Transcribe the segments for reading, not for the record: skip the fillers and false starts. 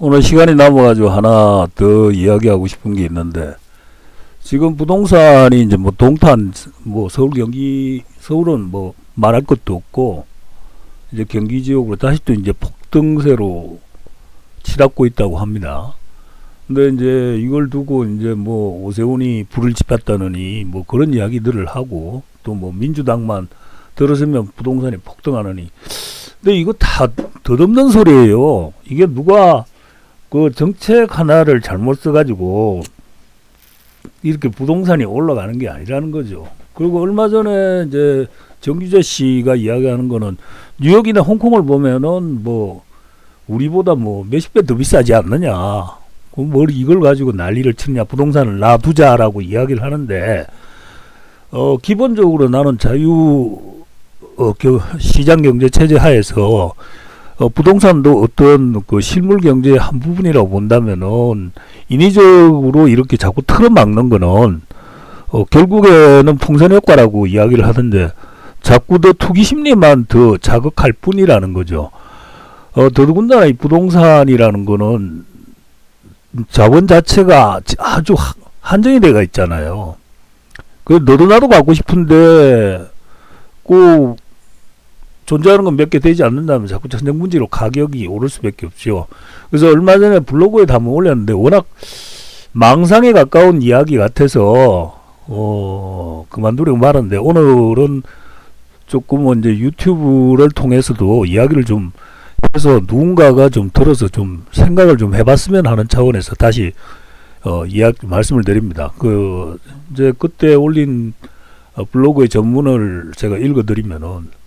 오늘 시간이 남아가지고 하나 더 이야기하고 싶은 게 있는데, 지금 부동산이 이제 뭐 동탄, 뭐 서울, 경기, 서울은 뭐 말할 것도 없고, 이제 경기 지역으로 다시 또 이제 폭등세로 치닫고 있다고 합니다. 근데 이제 이걸 두고 이제 뭐 오세훈이 불을 지폈다느니 뭐 그런 이야기들을 하고, 또 뭐 민주당만 들어서면 부동산이 폭등하느니, 근데 이거 다 덧없는 소리예요. 이게 누가 그 정책 하나를 잘못 써가지고 이렇게 부동산이 올라가는 게 아니라는 거죠. 그리고 얼마 전에 이제 정규재 씨가 이야기하는 거는, 뉴욕이나 홍콩을 보면은 뭐 우리보다 뭐 몇십 배 더 비싸지 않느냐, 뭘 이걸 가지고 난리를 치느냐, 부동산을 놔두자라고 이야기를 하는데, 기본적으로 나는 시장 경제 체제 하에서 부동산도 어떤 그 실물 경제의 한 부분이라고 본다면은, 인위적으로 이렇게 자꾸 틀어막는 거는 결국에는 풍선 효과라고 이야기를 하던데, 자꾸 더 투기 심리만 더 자극할 뿐이라는 거죠. 더더군다나 이 부동산이라는 거는 자본 자체가 아주 한정이 돼가 있잖아요. 그 너도 나도 갖고 싶은데 꼭 존재하는 건 몇 개 되지 않는다면 자꾸 천정문제로 가격이 오를 수밖에 없죠. 그래서 얼마 전에 블로그에 다 올렸는데, 워낙 망상에 가까운 이야기 같아서 그만두려고 말았는데, 오늘은 조금 이제 유튜브를 통해서도 이야기를 좀 해서 누군가가 좀 들어서 좀 생각을 좀 해봤으면 하는 차원에서 다시 말씀을 드립니다. 이제 그때 올린 블로그의 전문을 제가 읽어드리면은,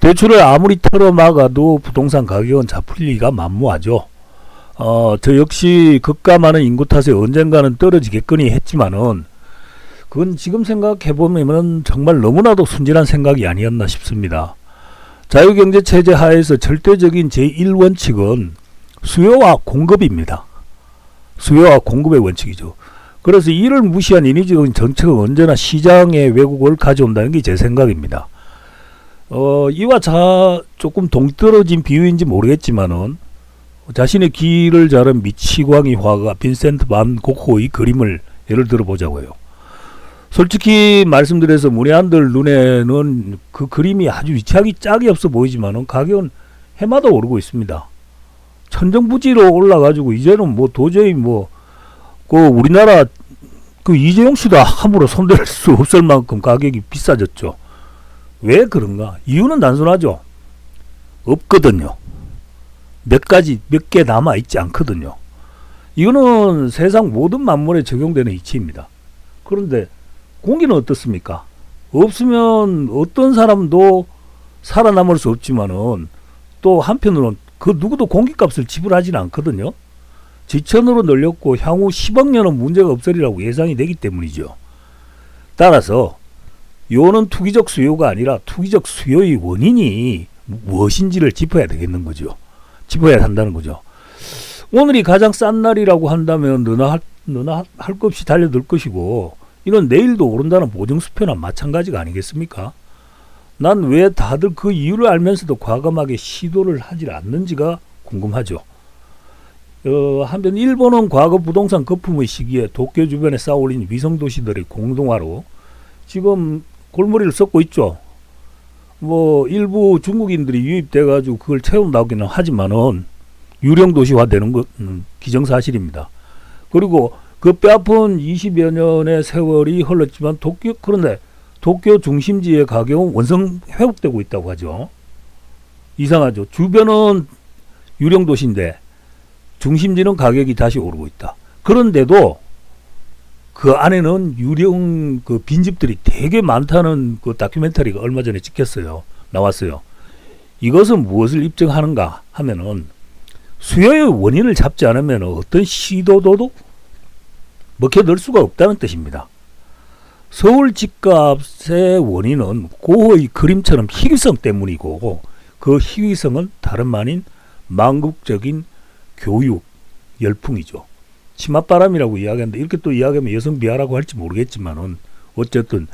대출을 아무리 털어막아도 부동산 가격은 잡힐 리가 만무하죠. 저 역시 급감하는 인구 탓에 언젠가는 떨어지겠거니 했지만은, 그건 지금 생각해보면은 정말 너무나도 순진한 생각이 아니었나 싶습니다. 자유경제 체제 하에서 절대적인 제1원칙은 수요와 공급입니다. 수요와 공급의 원칙이죠. 그래서 이를 무시한 인위적인 정책은 언제나 시장의 왜곡을 가져온다는 게 제 생각입니다. 이와 조금 동떨어진 비유인지 모르겠지만은, 자신의 기를 자른 미치광이 화가 빈센트 반 고흐의 그림을 예를 들어 보자고요. 솔직히 말씀드려서 문외한들 눈에는 그 그림이 아주 위치하기 짝이 없어 보이지만은, 가격은 해마다 오르고 있습니다. 천정부지로 올라가지고 이제는 뭐 도저히 우리나라 이재용 씨도 함부로 손댈 수 없을 만큼 가격이 비싸졌죠. 왜 그런가? 이유는 단순하죠. 없거든요. 몇 개 남아 있지 않거든요. 이거는 세상 모든 만물에 적용되는 이치입니다. 그런데 공기는 어떻습니까? 없으면 어떤 사람도 살아남을 수 없지만은, 또 한편으로는 그 누구도 공기값을 지불하지는 않거든요. 지천으로 늘렸고 향후 10억 년은 문제가 없으리라고 예상이 되기 때문이죠. 따라서 요는 투기적 수요가 아니라 투기적 수요의 원인이 무엇인지를 짚어야 되겠는 거죠. 짚어야 한다는 거죠. 오늘이 가장 싼 날이라고 한다면 너나 할 것 없이 달려들 것이고, 이건 내일도 오른다는 보증수표나 마찬가지가 아니겠습니까? 난 왜 다들 그 이유를 알면서도 과감하게 시도를 하지 않는지가 궁금하죠. 한편 일본은 과거 부동산 거품의 시기에 도쿄 주변에 쌓아올린 위성도시들의 공동화로 지금 골머리를 썩고 있죠. 뭐 일부 중국인들이 유입돼가지고 그걸 채운다고는 하지만은 유령도시화 되는 건 기정사실입니다. 그리고 그 뼈아픈 20여 년의 세월이 흘렀지만 그런데 도쿄 중심지의 가격은 원상 회복되고 있다고 하죠. 이상하죠. 주변은 유령도시인데 중심지는 가격이 다시 오르고 있다. 그런데도 그 안에는 유령 빈집들이 되게 많다는 그 다큐멘터리가 얼마 전에 나왔어요. 이것은 무엇을 입증하는가 하면은, 수요의 원인을 잡지 않으면 어떤 시도도 먹혀들 수가 없다는 뜻입니다. 서울 집값의 원인은 고흐의 그림처럼 희귀성 때문이고, 그 희귀성은 다름 아닌 망국적인 교육 열풍이죠. 치맛바람이라고 이야기하는데, 이렇게 또 이야기하면 여성 비하라고 할지 모르겠지만은, 어쨌든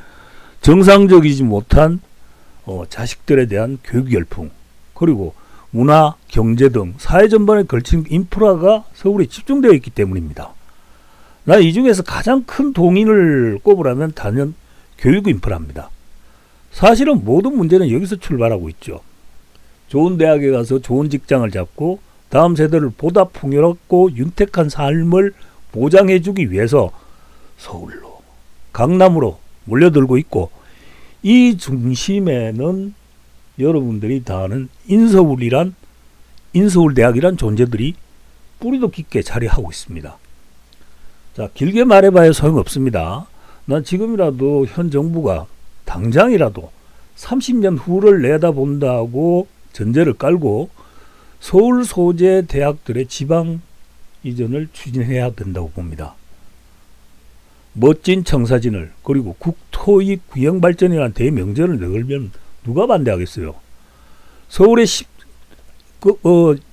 정상적이지 못한 자식들에 대한 교육 열풍, 그리고 문화, 경제 등 사회 전반에 걸친 인프라가 서울에 집중되어 있기 때문입니다. 나 이 중에서 가장 큰 동인을 꼽으라면 단연 교육 인프라입니다. 사실은 모든 문제는 여기서 출발하고 있죠. 좋은 대학에 가서 좋은 직장을 잡고 다음 세대를 보다 풍요롭고 윤택한 삶을 보장해주기 위해서 서울로, 강남으로 몰려들고 있고, 이 중심에는 여러분들이 다 아는 인서울대학이란 존재들이 뿌리도 깊게 자리하고 있습니다. 자, 길게 말해봐야 소용없습니다. 난 지금이라도 현 정부가 당장이라도 30년 후를 내다본다고 전제를 깔고 서울 소재 대학들의 지방 이전을 추진해야 된다고 봅니다. 멋진 청사진을, 그리고 국토익 구형발전이라는 대명제를 내걸면 누가 반대하겠어요? 서울의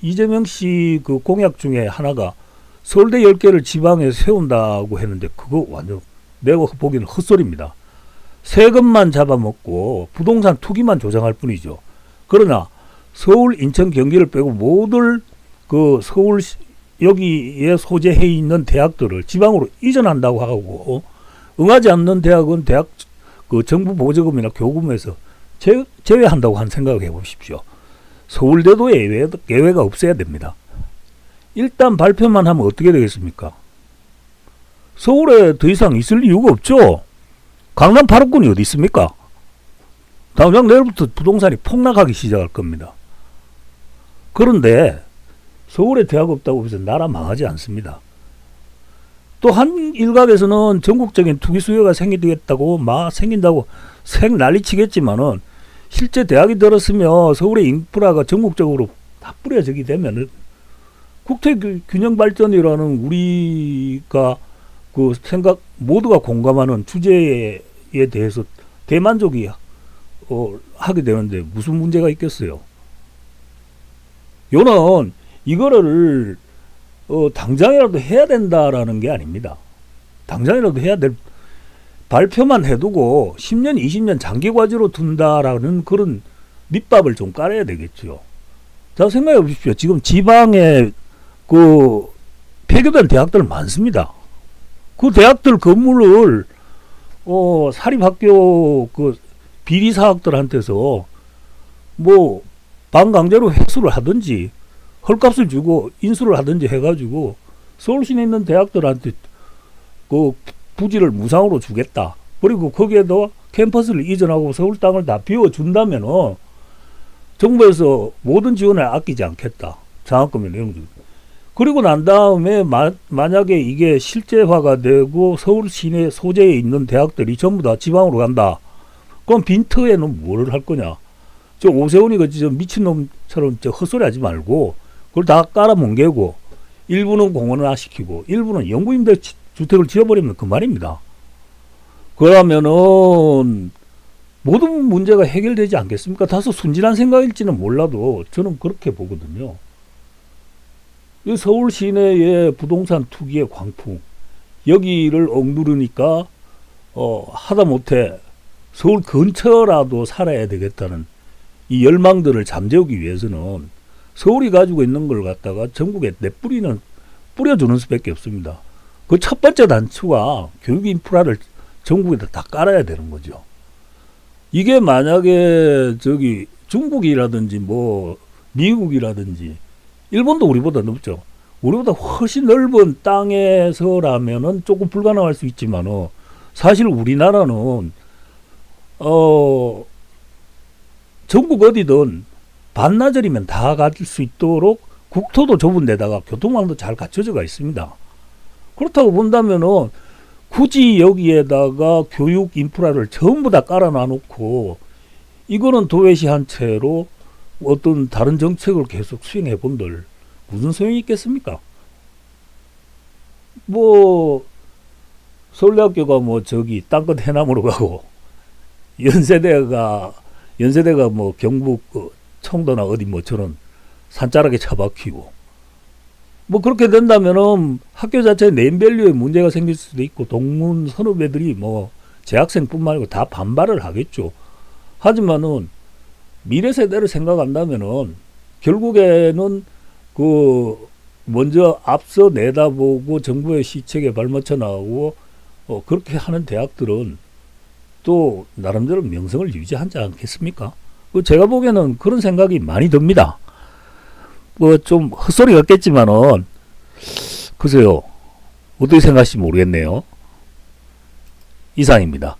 이재명 씨 그 공약 중에 하나가 서울대 10개를 지방에 세운다고 했는데, 그거 완전 내가 보기에는 헛소리입니다. 세금만 잡아먹고 부동산 투기만 조장할 뿐이죠. 그러나 서울, 인천, 경기를 빼고 모든 그 서울 여기에 소재해 있는 대학들을 지방으로 이전한다고 하고, 응하지 않는 대학은 대학 그 정부 보조금이나 교금에서 제외한다고 한 생각을 해보십시오. 서울대도 예외가 없어야 됩니다. 일단 발표만 하면 어떻게 되겠습니까? 서울에 더 이상 있을 이유가 없죠. 강남 8호권이 어디 있습니까? 당장 내일부터 부동산이 폭락하기 시작할 겁니다. 그런데 서울에 대학 없다고 해서 나라 망하지 않습니다. 또 한 일각에서는 전국적인 투기 수요가 생긴다고 난리치겠지만은, 실제 대학이 들었으며 서울의 인프라가 전국적으로 다 뿌려지게 되면은 국토 균형 발전이라는 우리가 그 생각 모두가 공감하는 주제에 대해서 대만족이 하게 되는데 무슨 문제가 있겠어요? 요는 이거를 당장이라도 해야 된다라는 게 아닙니다. 당장이라도 해야 될, 발표만 해두고 10년, 20년 장기 과제로 둔다라는 그런 밑밥을 좀 깔아야 되겠죠. 자, 생각해 보십시오. 지금 지방에 그 폐교된 대학들 많습니다. 그 대학들 건물을 사립학교 그 비리 사학들한테서 뭐 반강제로 회수를 하든지 헐값을 주고 인수를 하든지 해가지고 서울 시내에 있는 대학들한테 그 부지를 무상으로 주겠다. 그리고 거기에도 캠퍼스를 이전하고 서울 땅을 다 비워준다면 정부에서 모든 지원을 아끼지 않겠다. 장학금이나 이런 거. 그리고 난 다음에 만약에 이게 실제화가 되고 서울 시내 소재에 있는 대학들이 전부 다 지방으로 간다. 그럼 빈터에는 뭐를 할 거냐? 저 오세훈이가 저 미친놈처럼 저 헛소리 하지 말고 그걸 다 깔아뭉개고 일부는 공원화 시키고 일부는 영구임대 주택을 지어버리면 그만입니다. 그러면은 모든 문제가 해결되지 않겠습니까? 다소 순진한 생각일지는 몰라도 저는 그렇게 보거든요. 서울 시내의 부동산 투기의 광풍, 여기를 억누르니까 하다못해 서울 근처라도 살아야 되겠다는 이 열망들을 잠재우기 위해서는 서울이 가지고 있는 걸 갖다가 전국에 뿌려주는 수밖에 없습니다. 그 첫 번째 단추가 교육 인프라를 전국에다 다 깔아야 되는 거죠. 이게 만약에 저기 중국이라든지 뭐 미국이라든지 일본도 우리보다 넓죠. 우리보다 훨씬 넓은 땅에서라면은 조금 불가능할 수 있지만 사실 우리나라는 전국 어디든 반나절이면 다 갈 수 있도록 국토도 좁은 데다가 교통망도 잘 갖춰져가 있습니다. 그렇다고 본다면은 굳이 여기에다가 교육 인프라를 전부 다 깔아놔놓고 이거는 도외시 한 채로 어떤 다른 정책을 계속 수행해 본들 무슨 소용이 있겠습니까? 뭐 서울대학교가 뭐 저기 땅끝 해남으로 가고 연세대가 뭐 경북 청도나 어디 뭐 저런 산자락에 처박히고 뭐 그렇게 된다면은 학교 자체의 네임밸류에 문제가 생길 수도 있고 동문 선후배들이 뭐 재학생뿐만 아니고 다 반발을 하겠죠. 하지만은 미래 세대를 생각한다면은 결국에는 그 먼저 앞서 내다보고 정부의 시책에 발맞춰 나가고 그렇게 하는 대학들은 또 나름대로 명성을 유지하지 않겠습니까? 제가 보기에는 그런 생각이 많이 듭니다. 뭐 좀 헛소리 같겠지만은 글쎄요 어떻게 생각하실지 모르겠네요. 이상입니다.